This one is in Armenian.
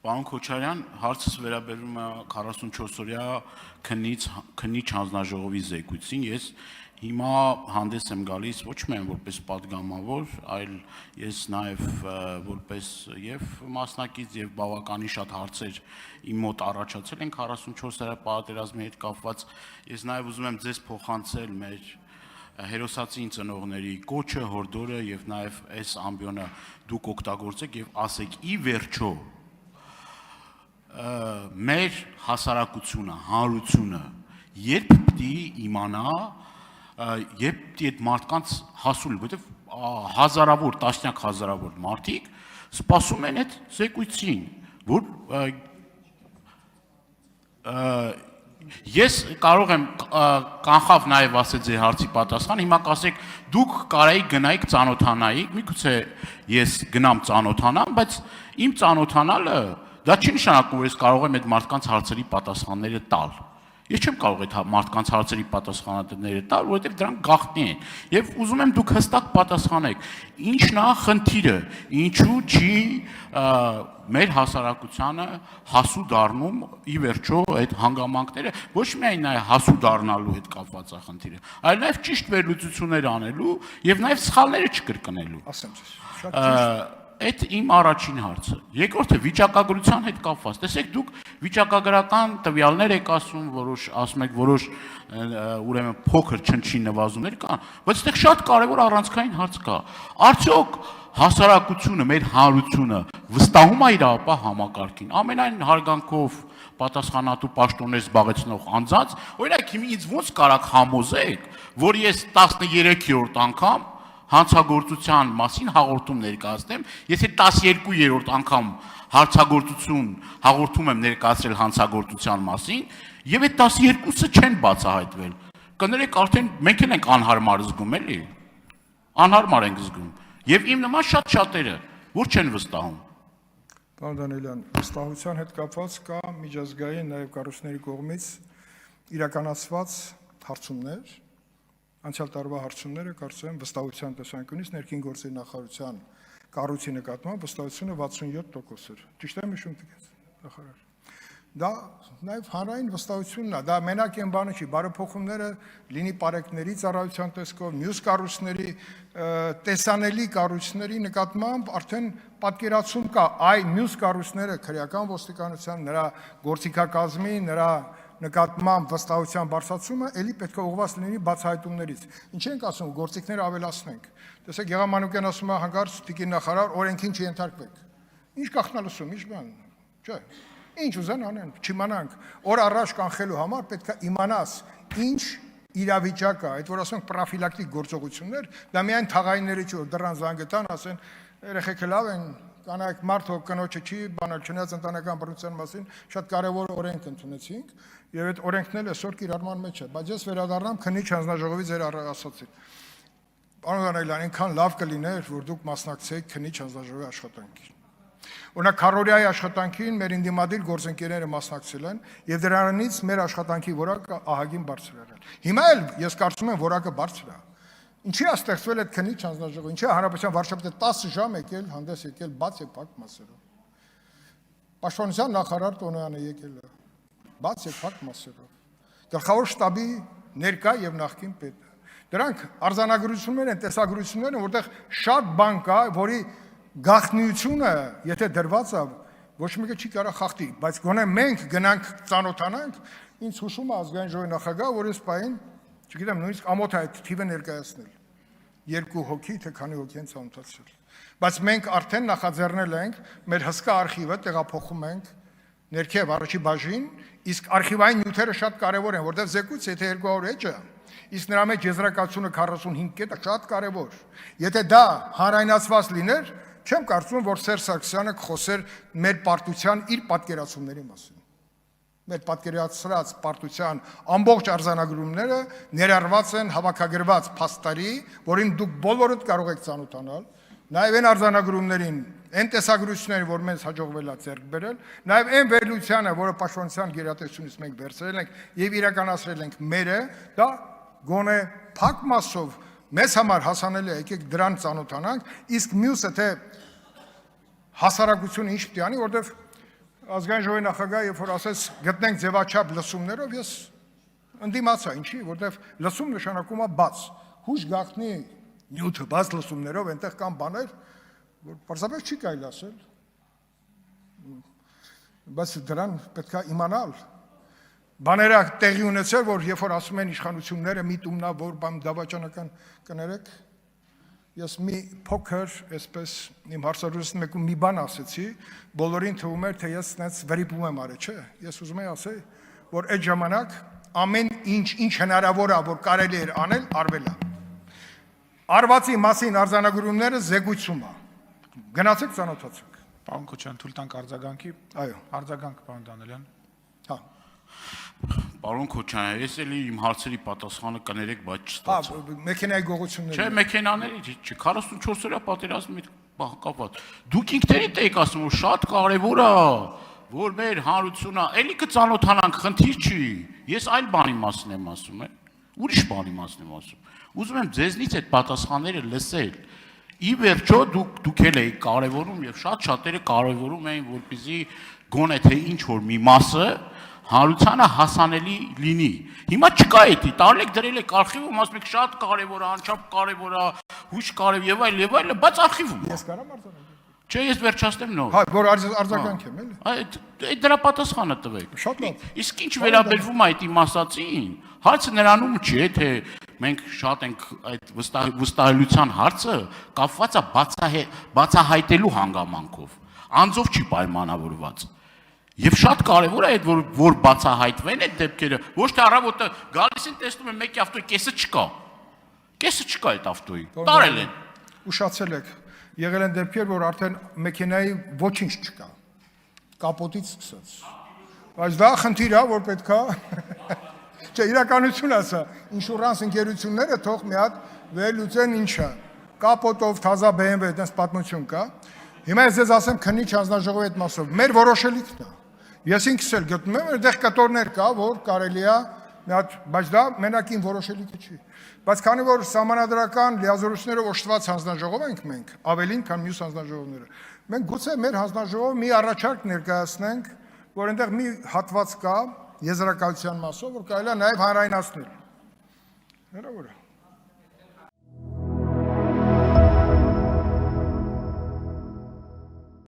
Պարոն Քոչարյան, հարցս վերաբերում է 44-օրյա քննիչ հանձնաժողովի զեկույցին, ես հիմա հանդես եմ գալիս ոչ միայն որպես պատգամավոր, այլ ես նաև որպես եւ մասնակից եւ բավականին շատ հարցեր իմ մոտ առաջացել են 44-օրյա պատերազմի հետ կապված, ես նաև ուզում եմ ձեզ փոխանցել մեր հերոսացին ծնողների կոչը, հորդորը եւ նաև այս ամբիոնը դուք օգտագործեք եւ ասեք ի վերջո մեր հասարակությունը, հանրությունը երբ պիտի իմանա, երբ պիտի այդ մարդկանց հասուլ, որովհետև հազարավոր, տասնյակ հազարավոր մարդիկ սպասում են այդ զեկույցին, որ ես կարող եմ կանխավ նաև ասել ձեր հարցի պատասխան, հիմա կասեք դուք կարայիք գնայիք ծանոթանայիք, միգուցե ես գնամ ծանոթանամ, բայց իմ ծանոթանալը դա չի նշանակում, որ ես կարող եմ այդ մարդկանց հարցերի պատասխանները տալ։ Ես չեմ կարող այդ մարդկանց հարցերի պատասխանները տալ, որովհետև դրանք գաղտնի են։ Եվ ուզում եմ դուք հստակ պատասխանեք, ինչն է խնդիրը, ինչու չի մեր հասարակությանը հասու դառնում ի վերջո այդ հանգամանքները, ոչ միայն հասու դառնալու հետ կապված է խնդիրը, այլ նաև ճիշտ վերլուծություններ անելու եւ նաև սխալները չկրկնելու։ Ասեմ ձեզ, շատ ճիշտ։ Այդ իմ առաջին հարցը։ Երկրորդը վիճակագրության հետ կապված։ Տեսեք, դուք վիճակագրական տվյալներ եք ասում, ասում եք որոշ ուրեմն փոքր չնչին նվազումներ կան, բայց այդտեղ շատ կարևոր առանցքային հարց կա։ Արդյոք հասարակությունը, մեր հանրությունը վստահում է իր ապա համակարգին։ Ամենայն հարգանքով պատասխանատու պաշտոններ զբաղեցնող անձանց, օրինակ հիմա ինձ ոնց կարաք համոզեք, որ ես 13-րդ անգամ հանցագործության մասին հաղորդում ներկայացնեմ, եթե 12-րդ անգամ հարցագործություն հաղորդում եմ ներկայացրել հանցագործության մասին, եւ այդ 12-ը չեն բացահայտվել։ Կներեք, արդեն մենք ենք անհարմար զգում, էլի։ Անհարմար ենք զգում։ Եվ իմ նման շատ-շատերը, որ չեն վստահում։ Պարոն Դանիելյան, վստահության հետ կապված կա միջազգային նաև կառույցների կողմից իրականացված հարցումներ, անցյալ տարվա հարցումները կարծում եմ վստահության տեսանկյունից ներքին գործերի նախարարության կառույցի նկատմամբ վստահությունը 67% էր։ Ճիշտ եմ հիշում տիկես նախարար։ Դա նաև հանրային վստահությունն է, դա մենակ այն բանը չի, բարեփոխումները լինի պարեկների ծառայության տեսքով, մյուս կառույցների, տեսանելի կառույցների նկատմամբ արդեն պատկերացում կա, այ մյուս կառույցները քրեական ոստիկանության, նրա գործիքակազմի, նրա նկատմամբ վստահության բարձրացումը էլի պետք է ուղղված լինի բացահայտումներից։ Ինչ ենք ասում, գործիքները ավելացնենք։ Տեսեք, Գեղամ Մանուկյան ասում է հանկարծ տիկին նախարար, օրենքին չենթարկվեք։ Ինչ կախնալսում, ինչ բան, չէ։ Ինչ ուզեն անեն, չիմանանք։ Օր առաջ կանխելու համար պետք է իմանաս ինչ իրավիճակ է, այդ որ ասենք պրոֆիլակտիկ գործողություններ, դա միայն թաղայինների չի, որ դռան զանգը տան, ասեն, երեխեքը լավ են, կանայք մարդը կնոջը չի, բանալ չնայած ընտանեկան բռնության մասին շատ կարևոր օրենք ընդունեցինք, եւ այդ օրենքն էլ այսօր կիրառման մեջ է, բայց ես վերադառնամ քննիչ հանձնաժողովի ձեր ասացին։ Պարոն Դանիելյան, այնքան լավ կլիներ, որ դուք մասնակցեիք քննիչ հանձնաժողովի աշխատանքին։ Օրինակ քարորիայի աշխատանքին մեր ինդիմադիր գործընկերները մասնակցել են եւ դրանից մեր աշխատանքի որակը ահագին բարձր եղել։ Հիմա էլ ես կարծում եմ որակը բարձր է։ Ինչի է ստեղծվել այդ քննիչ հանձնաժողովը, ինչի է հանրապետության վարչապետը 10 ժամ եկել, հանդես եկել բաց եւ փակ մասերով։ Պաշտպանության նախարար Տոնոյանը եկել է, բաց եւ փակ մասերով։ Գլխավոր շտաբի ներկա եւ նախկին պետը։ Դրանք արձանագրություններ են, տեսագրություններ են, որտեղ շատ բան կա, որի գաղտնիությունը, եթե դրված է, ոչ մեկը չի կարող խախտի, բայց գոնե մենք գնանք ծանոթանանք, ինձ հուշում է ազգային ժողովի նախագահ, որ այս պահին, չգիտեմ, նույնիսկ ամոթ է այդ թիվը ներկայացնել, 2 հոգի, թե քանի հոգի են ծանոթացել, բայց մենք արդեն նախաձեռնել ենք, մեր հսկա արխիվը տեղափոխում ենք ներքև առաջի բաժին, իսկ արխիվային նյութերը շատ կարևոր են, որտեղ զեկույց, եթե 200 էջ է, իսկ նրա մեջ եզրակացությունը 45 կետը շատ կարևոր, եթե դա հանրայնացված լիներ, չեմ կարծում, որ Սերժ Սարգսյանը կխոսեր մեր պարտության իր պատկերացումների մասին։ Մեր պատկերացրած պարտության ամբողջ արձանագրումները ներառված են հավաքագրված փաստարի, որին դուք բոլորդ կարող եք ծանոթանալ, նաև այն արձանագրումներին, այն տեսագրություններին, որ մեզ հաջողվել է ձեռք բերել, նաև այն վերլուծությանը, որը պաշտպանության գերատեսչությունից մենք վերցրել ենք եւ իրականացրել ենք մերը, դա գոնե փակ մասով մեզ համար հասանելի է, եկեք դրան ծանոթանանք, իսկ մյուսը թե հասարակությունը ինչ պիտի անի, որտեվ ազգային ժողովի նախագահը երբ որ ասեց գտնենք ձևաչափ լսումներով, ես ընդդիմացա, ինչի, որտեվ լսում նշանակում է բաց։ Հուշ գաղտնի նյութը բաց լսումներով, այնտեղ կան բաներ, որ պարզապես չի կարելի ասել։ Բայց դրան պետք է իմանալ։ Բաները տեղի ունեցել, որ երբ որ ասում են իշխանությունները միտումնա, որ բան դավաճանական կներեք, ես մի փոքր, այսպես իմ հարցազրույցի մեկում մի բան ասեցի, բոլորին թվում էր, թե ես նենց վրիպում եմ արել, չէ։ Ես ուզում եմ ասել, որ այդ ժամանակ ամեն ինչ հնարավոր է, որ կարելի էր անել, արվել է։ Արվածի մասին արձանագրումները զեկույցում է։ Գնացեք ծանոթացեք։ Պարոն Քոչարյան, թույլ տանք արձագանքի։ Այո։ Արձագանք, պարոն Դանիելյան։ Հա։ Պարոն Քոչարյան, ես էլի իմ հարցերի պատասխանը կներեք, բայց Հա, չստացա։ մեքենայի գողությունները։ Չէ, մեքենաների չի, 44 օրյա պատերազմի հետ կապված։ Դուք ինքներիդ եք ասում, որ շատ կարևոր է, որ մեր հանրությունը էլի կծանոթանանք, խնդիր չի։ Ես այլ բանի մասին եմ ասում, ուրիշ բանի մասին եմ ասում։ Ուզում եմ ձեզնից այդ պատասխանները լսել։ Ի վերջո դուք էլ եք կարևորում եւ շատ շատերը կարևորում էին, որպեսզի գոնե թե ինչ որ մի մասը հանրությանը հասանելի լինի։ Հիմա չկա էդի, տարիք դրել եք արխիվում, ասում եք շատ կարևոր է, անչափ կարևոր է, հույս կարև եւ այլ, բայց արխիվում։ Ես կարամ արձանագրել։ Չէ, ես վերջացնեմ նոր։ Հա, որ արձագանք եմ, էլի։ Այդ դրա պատասխանը տվեք։ Շատ լավ։ Իսկ ինչ վերաբերվում է այդ իմ ասածին, հարցը նրանում չի, թե մենք շատ ենք այդ վստահելիության հարցը կապված է բացահայտելու հանգամանքով։ Անձով չի պայմանավորված։ Եվ շատ կարևոր է այդ որ բացահայտվեն այդ դեպքերը, ոչ թե առավոտը գալիս են տեսնում են մեկի ավտոյի կեսը չկա։ Կեսը չկա այդ ավտոյի։ Տարել են։ Ուշացել եք։ Եղել են դեպքեր, որ արդեն մեքենայի ոչինչ չկա։ Կապոտից սկսած։ Բայց դա խնդիր է, որ պետքա Չէ, իրականություն ասա, ինշուրանս ընկերությունները թող մի հատ վերլուծեն ինչա։ Կապոտով թազա BMW այդպես պատմություն կա։ Հիմա ես ձեզ ասեմ քննիչ հանձնաժողովի այդ մասով։ Մեր որոշելիքն է։ Ես ինքս էլ գտնում եմ, այդտեղ կտորներ կա, որ կարելի է մի հատ, բայց դա մենակին որոշելիքը չի։ Բայց քանի որ սահմանադրական լիազորություններով օժտված հանձնաժողով ենք մենք, ավելին, քան մյուս հանձնաժողովները, մենք գուցե մեր հանձնաժողովը մի առաջարկ ներկայացնենք, որ այնտեղ մի հատված կա եզրակացության մասով, որ կարելի է նաև հանրայնացնել։ Հնարավոր է։